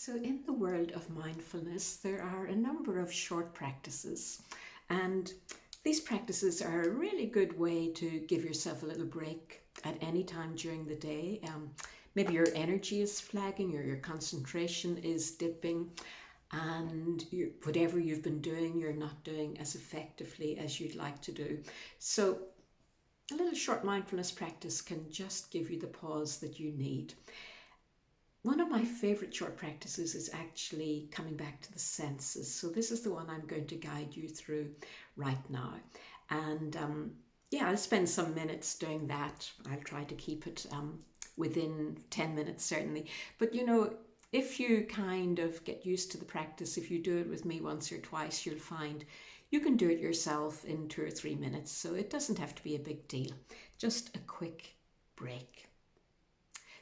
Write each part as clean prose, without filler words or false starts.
So, in the world of mindfulness, there are a number of short practices, and these practices are a really good way to give yourself a little break at any time during the day. Maybe your energy is flagging or your concentration is dipping, and whatever you've been doing, you're not doing as effectively as you'd like to do. So, a little short mindfulness practice can just give you the pause that you need. One of my favorite short practices is actually coming back to the senses. So this is the one I'm going to guide you through right now. And yeah, I'll spend some minutes doing that. I'll try to keep it within 10 minutes certainly. But you know, if you kind of get used to the practice, if you do it with me once or twice, you'll find you can do it yourself in 2 or 3 minutes. So it doesn't have to be a big deal, just a quick break.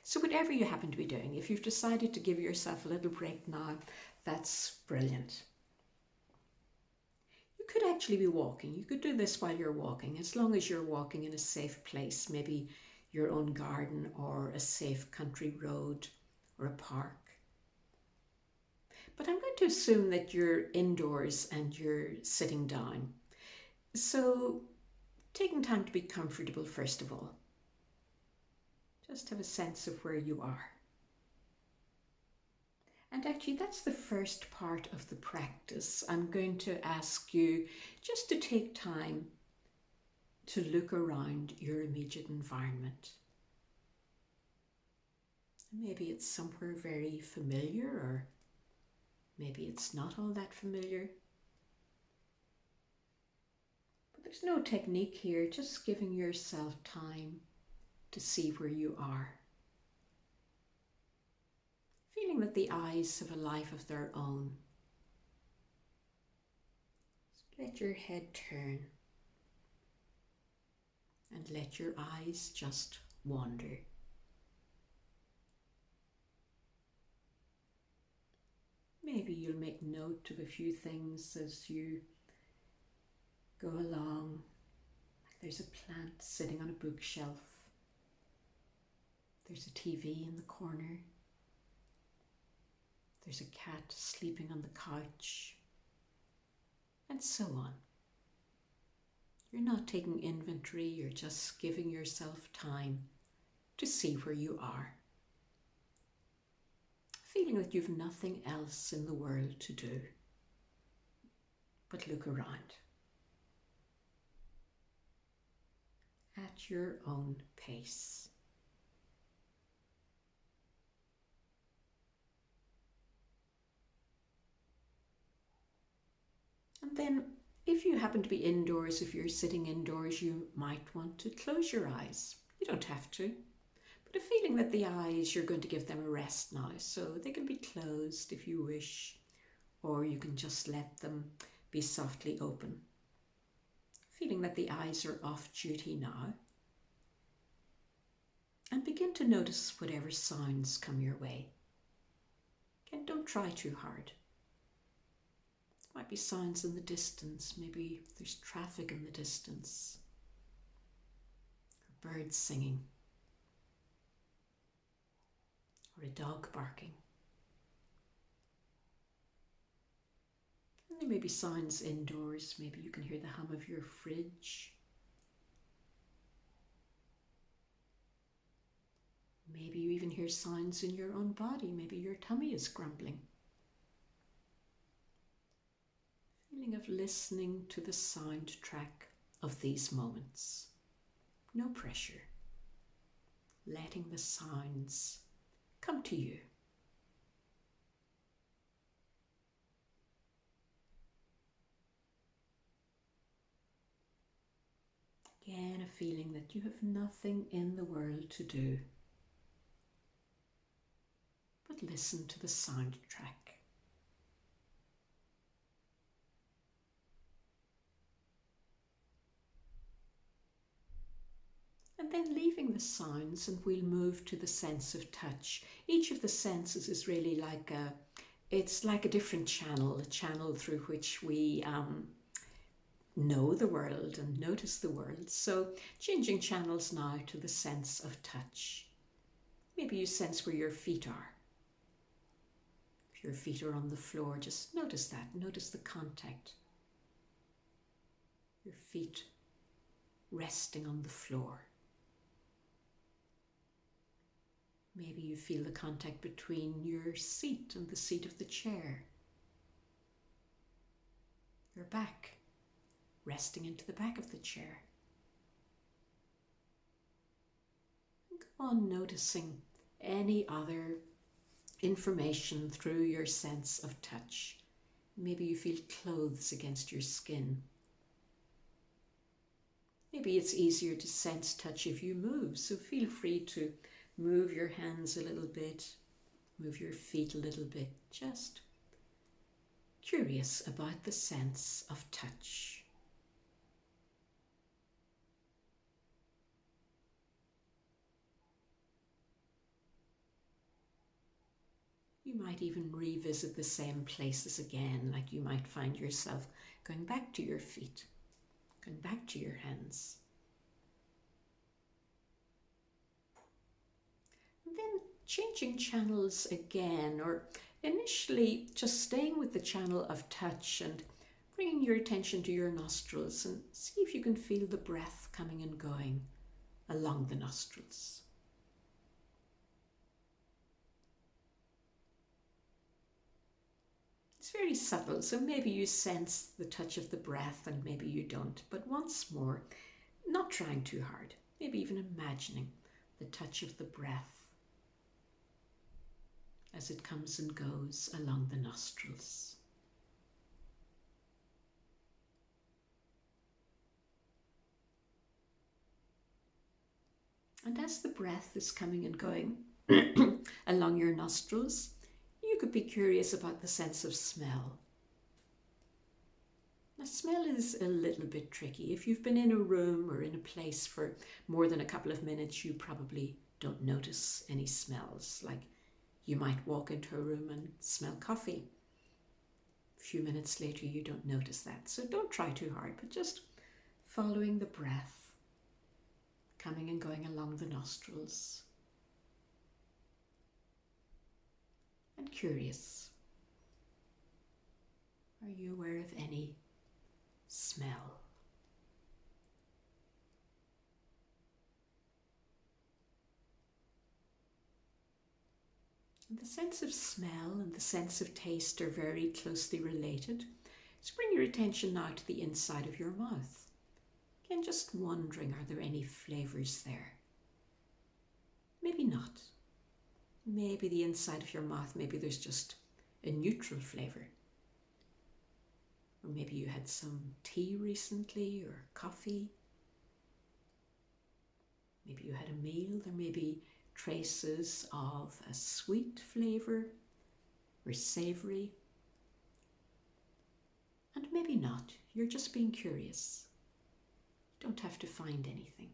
So whatever you happen to be doing, if you've decided to give yourself a little break now, that's brilliant. You could actually be walking. You could do this while you're walking, as long as you're walking in a safe place, maybe your own garden or a safe country road or a park. But I'm going to assume that you're indoors and you're sitting down. So taking time to be comfortable first of all. Just have a sense of where you are. And actually, that's the first part of the practice. I'm going to ask you just to take time to look around your immediate environment. Maybe it's somewhere very familiar, or maybe it's not all that familiar. But there's no technique here, just giving yourself time to see where you are. Feeling that the eyes have a life of their own. So let your head turn and let your eyes just wander. Maybe you'll make note of a few things as you go along. Like there's a plant sitting on a bookshelf. There's a TV in the corner. There's a cat sleeping on the couch, and so on. You're not taking inventory, you're just giving yourself time to see where you are. Feeling that you've nothing else in the world to do but look around at your own pace. And then if you happen to be indoors, if you're sitting indoors, you might want to close your eyes. You don't have to, but a feeling that the eyes, you're going to give them a rest now. So they can be closed if you wish, or you can just let them be softly open. Feeling that the eyes are off duty now. And begin to notice whatever sounds come your way. Again, don't try too hard. Might be sounds in the distance, maybe there's traffic in the distance, or birds singing, or a dog barking. And there may be sounds indoors, maybe you can hear the hum of your fridge. Maybe you even hear sounds in your own body, maybe your tummy is grumbling. Feeling of listening to the soundtrack of these moments. No pressure. Letting the sounds come to you. Again, a feeling that you have nothing in the world to do but listen to the soundtrack. And then leaving the sounds, and we'll move to the sense of touch. Each of the senses is really like it's like a different channel, a channel through which we know the world and notice the world. So changing channels now to the sense of touch. Maybe you sense where your feet are. If your feet are on the floor, just notice that. Notice the contact. Your feet resting on the floor. Maybe you feel the contact between your seat and the seat of the chair. Your back resting into the back of the chair. And go on noticing any other information through your sense of touch. Maybe you feel clothes against your skin. Maybe it's easier to sense touch if you move, so feel free to move your hands a little bit, move your feet a little bit, just curious about the sense of touch. You might even revisit the same places again, like you might find yourself going back to your feet, going back to your hands. And then changing channels again, or initially just staying with the channel of touch and bringing your attention to your nostrils and see if you can feel the breath coming and going along the nostrils. It's very subtle, so maybe you sense the touch of the breath and maybe you don't. But once more, not trying too hard, maybe even imagining the touch of the breath as it comes and goes along the nostrils. And as the breath is coming and going along your nostrils, you could be curious about the sense of smell. Now, smell is a little bit tricky. If you've been in a room or in a place for more than a couple of minutes, you probably don't notice any smells. Like you might walk into a room and smell coffee. A few minutes later, you don't notice that. So don't try too hard, but just following the breath, coming and going along the nostrils. And curious, are you aware of any smell? And the sense of smell and the sense of taste are very closely related. So bring your attention now to the inside of your mouth. Again, just wondering, are there any flavors there? Maybe not. Maybe the inside of your mouth, maybe there's just a neutral flavor. Or maybe you had some tea recently or coffee. Maybe you had a meal. There may be traces of a sweet flavor or savory. And maybe not. You're just being curious. You don't have to find anything.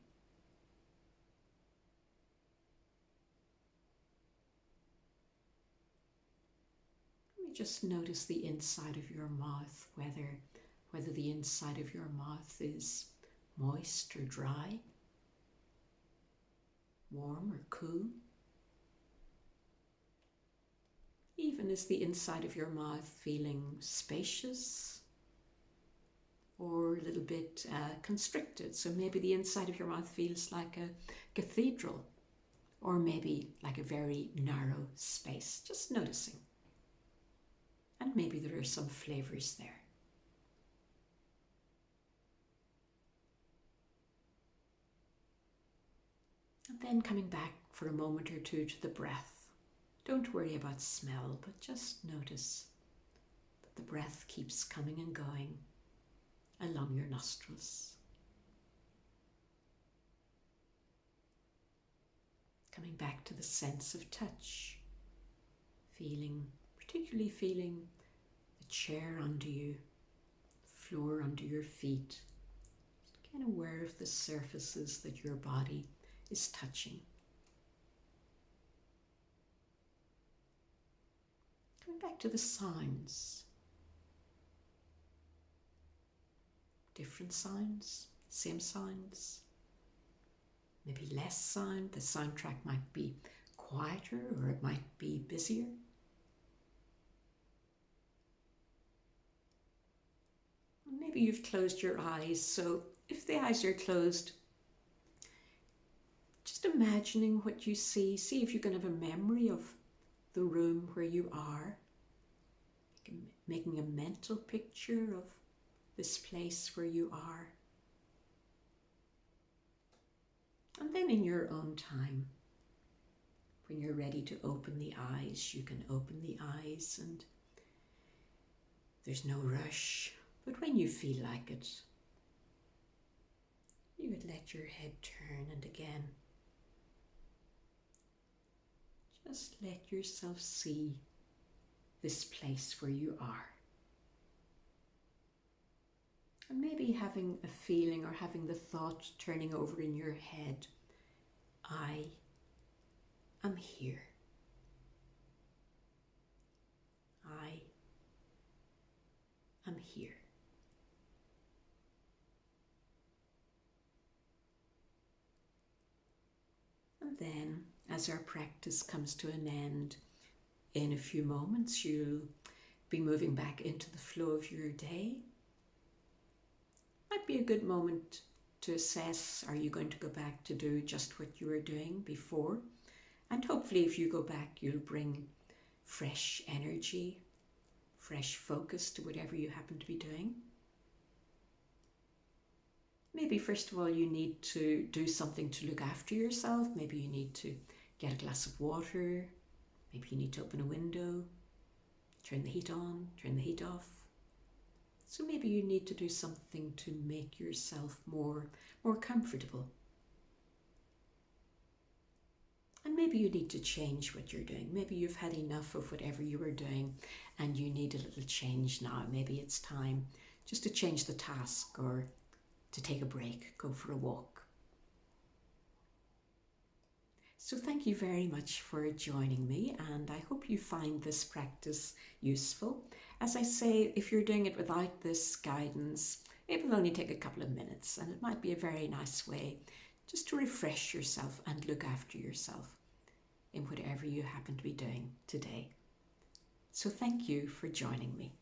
Just notice the inside of your mouth, whether the inside of your mouth is moist or dry, warm or cool. Even is the inside of your mouth feeling spacious or a little bit constricted? So maybe the inside of your mouth feels like a cathedral, or maybe like a very narrow space. Just noticing. And maybe there are some flavors there. And then coming back for a moment or two to the breath. Don't worry about smell, but just notice that the breath keeps coming and going along your nostrils. Coming back to the sense of touch, particularly feeling the chair under you, the floor under your feet. Just get aware of the surfaces that your body is touching. Coming back to the sounds. Different sounds, same sounds, maybe less sound. The soundtrack might be quieter or it might be busier. maybe you've closed your eyes. So if the eyes are closed, just imagining what you see. See if you can have a memory of the room where you are. Making a mental picture of this place where you are. And then in your own time, when you're ready to open the eyes, you can open the eyes, and there's no rush. But when you feel like it, you would let your head turn, and again, just let yourself see this place where you are. And maybe having a feeling or having the thought turning over in your head, I am here. I am here. And then, as our practice comes to an end, in a few moments, you'll be moving back into the flow of your day. Might be a good moment to assess, are you going to go back to do just what you were doing before? And hopefully if you go back, you'll bring fresh energy, fresh focus to whatever you happen to be doing. Maybe first of all you need to do something to look after yourself. Maybe you need to get a glass of water. Maybe you need to open a window, turn the heat on, turn the heat off. So maybe you need to do something to make yourself more comfortable. And maybe you need to change what you're doing. Maybe you've had enough of whatever you were doing and you need a little change now. Maybe it's time just to change the task or to take a break, go for a walk. So thank you very much for joining me, and I hope you find this practice useful. As I say, if you're doing it without this guidance, it will only take a couple of minutes, and it might be a very nice way just to refresh yourself and look after yourself in whatever you happen to be doing today. So thank you for joining me.